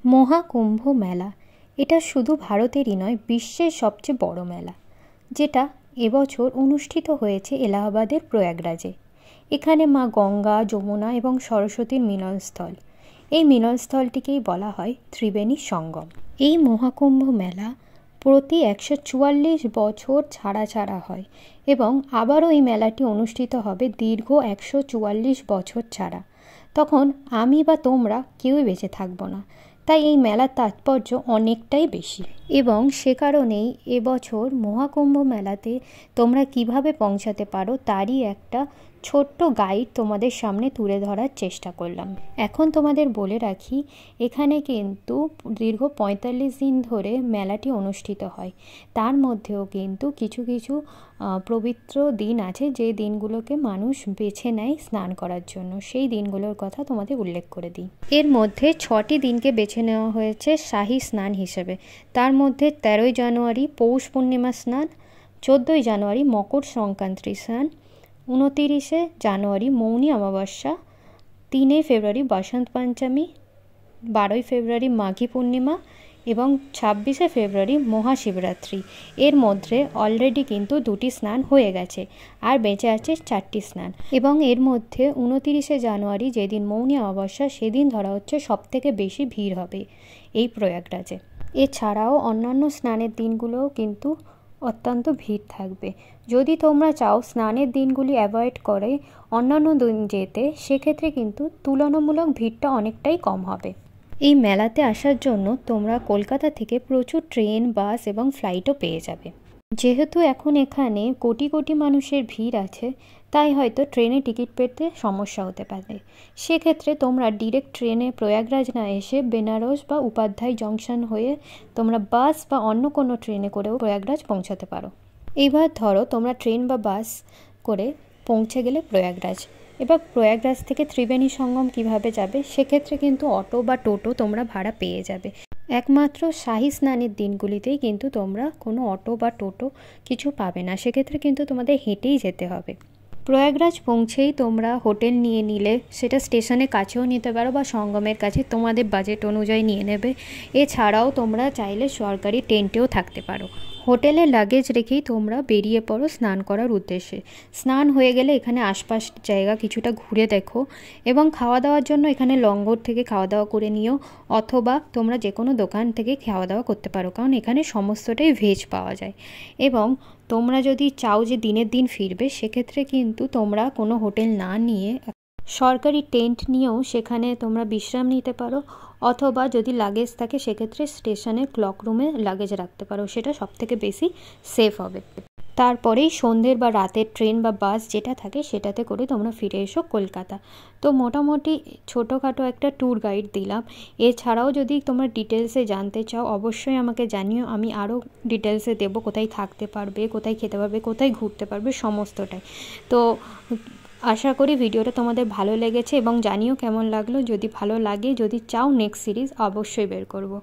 মহাকুম্ভ মেলা এটা শুধু ভারতেরই নয়, বিশ্বের সবচেয়ে বড় মেলা, যেটা এবছর অনুষ্ঠিত হয়েছে এলাহাবাদের প্রয়াগরাজে। এখানে মা গঙ্গা, যমুনা এবং সরস্বতীর মিলনস্থল। এই মিলনস্থলটিকেই বলা হয় ত্রিবেণী সঙ্গম। এই মহাকুম্ভ মেলা প্রতি 144 বছর ছাড়া ছাড়া হয় এবং আবারও এই মেলাটি অনুষ্ঠিত হবে দীর্ঘ 144 বছর ছাড়া। তখন আমি বা তোমরা কেউই বেঁচে থাকবো না। তাই এই মেলার তাৎপর্য অনেকটাই বেশি এবং সে কারণেই এবছর মহাকুম্ভ মেলাতে তোমরা কিভাবে পৌঁছাতে পারো তারই একটা ছোট্ট গাইড তোমাদের সামনে তুলে ধরার চেষ্টা করলাম। এখন তোমাদের বলে রাখি, এখানে কিন্তু দীর্ঘ 45 দিন ধরে মেলাটি অনুষ্ঠিত হয়। তার মধ্যেও কিন্তু কিছু কিছু পবিত্র দিন আছে, যে দিনগুলোকে মানুষ বেছে নেয় স্নান করার জন্য। সেই দিনগুলোর কথা তোমাদের উল্লেখ করে দিই। এর মধ্যে 6টি দিনকে বেছে নেওয়া হয়েছে শাহী স্নান হিসেবে। তার মধ্যে 13ই জানুয়ারি পৌষ পূর্ণিমা স্নান, 14ই জানুয়ারি মকর সংক্রান্তি স্নান, 29শে জানুয়ারি মৌনী অমাবস্যা, 3 ফেব্রুয়ারি বসন্ত পঞ্চমী, 12ই ফেব্রুয়ারি মাঘী পূর্ণিমা এবং 26শে ফেব্রুয়ারি মহাশিবরাত্রি। এর মধ্যে অলরেডি কিন্তু 2টি স্নান হয়ে গেছে, আর বেঁচে আছে 4টি স্নান। এবং এর মধ্যে 29শে জানুয়ারি, যেদিন মৌনী অমাবস্যা, সেদিন ধরা হচ্ছে সবথেকে বেশি ভিড় হবে এই প্রয়াগরাজে। এছাড়াও অন্যান্য স্নানের দিনগুলোও কিন্তু অত্যন্ত ভিড় থাকবে। যদি তোমরা চাও স্নানের দিনগুলি অ্যাভয়েড করে অন্যান্য দিন যেতে, সেক্ষেত্রে কিন্তু তুলনামূলক ভিড়টা অনেকটাই কম হবে। এই মেলাতে আসার জন্য তোমরা কলকাতা থেকে প্রচুর ট্রেন, বাস এবং ফ্লাইটও পেয়ে যাবে। যেহেতু এখন এখানে কোটি কোটি মানুষের ভিড় আছে, তাই হয়তো ট্রেনে টিকিট পেতে সমস্যা হতে পারে। সেক্ষেত্রে তোমরা ডিরেক্ট ট্রেনে প্রয়াগরাজ না এসে বেনারস বা উপাধ্যায় জংশন হয়ে তোমরা বাস বা অন্য কোনো ট্রেনে করেও প্রয়াগরাজ পৌঁছাতে পারো। এবার ধরো তোমরা ট্রেন বা বাস করে পৌঁছে গেলে প্রয়াগরাজ। এবার প্রয়াগরাজ থেকে ত্রিবেণী সঙ্গম কিভাবে যাবে, সেক্ষেত্রে কিন্তু অটো বা টোটো তোমরা ভাড়া পেয়ে যাবে। একমাত্র শাহী স্নানের দিনগুলিতেই কিন্তু তোমরা কোনো অটো বা টোটো কিছু পাবে না, সেক্ষেত্রে কিন্তু তোমাদের হেঁটেই যেতে হবে। প্রয়াগরাজ পৌঁছেই তোমরা হোটেল নিয়ে নিলে, সেটা স্টেশনের কাছেও নিতে পারো বা সঙ্গমের কাছে, তোমাদের বাজেট অনুযায়ী নিয়ে নেবে। এছাড়াও তোমরা চাইলে সরকারি টেন্টেও থাকতে পারো। হোটেলে লাগেজ রেখেই তোমরা বেরিয়ে পড়ো স্নান করার উদ্দেশ্যে। স্নান হয়ে গেলে এখানে আশপাশ জায়গা কিছুটা ঘুরে দেখো এবং খাওয়া দাওয়ার জন্য এখানে লঙ্গর থেকে খাওয়া দাওয়া করে নিও, অথবা তোমরা যে কোনো দোকান থেকে খাওয়া দাওয়া করতে পারো, কারণ এখানে সমস্তটাই ভেজ পাওয়া যায়। এবং তোমরা যদি চাও যে দিনের দিন ফিরবে, সেক্ষেত্রে কিন্তু তোমরা কোনো হোটেল না নিয়ে সরকারি টেন্ট নিয়েও সেখানে তোমরা বিশ্রাম নিতে পারো, অথবা যদি লাগেজ থাকে সেক্ষেত্রে স্টেশনের ক্লক রুমে লাগেজ রাখতে পারো, সেটা সবথেকে বেশি সেফ হবে। তারপরেই সন্ধ্যের বা রাতের ট্রেন বা বাস যেটা থাকে সেটাতে করে তোমরা ফিরে এসো কলকাতা। তো মোটামুটি ছোটোখাটো একটা ট্যুর গাইড দিলাম। এছাড়াও যদি তোমরা ডিটেলসে জানতে চাও, অবশ্যই আমাকে জানিও, আমি আরও ডিটেলসে দেবো, কোথায় থাকতে পারবে, কোথায় খেতে পারবে, কোথায় ঘুরতে পারবে, সমস্তটাই। তো আশা করি ভিডিওটা তোমাদের ভালো লেগেছে এবং জানিও কেমন লাগলো। যদি ভালো লাগে, যদি চাও নেক্সট সিরিজ অবশ্যই বের করব।